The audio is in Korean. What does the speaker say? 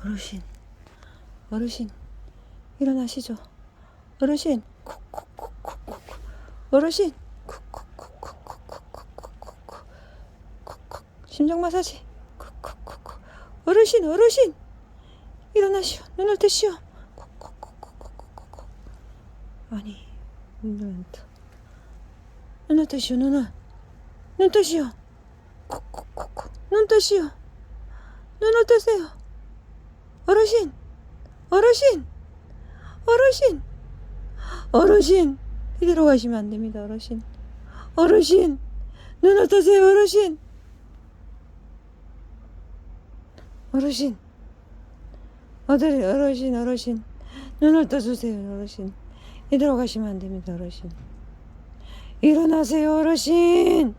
어르신, 어르신, 일어나시죠. 어르신, 콕콕콕콕콕. 어르신, 콕콕콕콕콕콕콕콕콕. 심장 마사지. 콕콕콕콕. 어르신, 어르신, 일어나시오. 눈을 뜨시오. 콕콕콕콕콕콕. 아니, 눈을 뜨시오. 눈 뜨시오. 콕콕콕콕. 눈 뜨시오. 눈을 뜨세요. 어르신, 어르신, 어르신, 어르신, 이대로 가시면 안 됩니다. 어르신, 어르신, 눈을 뜨세요. 어르신, 어르신, 어르신, 눈을 떠주세요. 어르신, 이대로 가시면 안 됩니다. 어르신, 일어나세요. 어르신.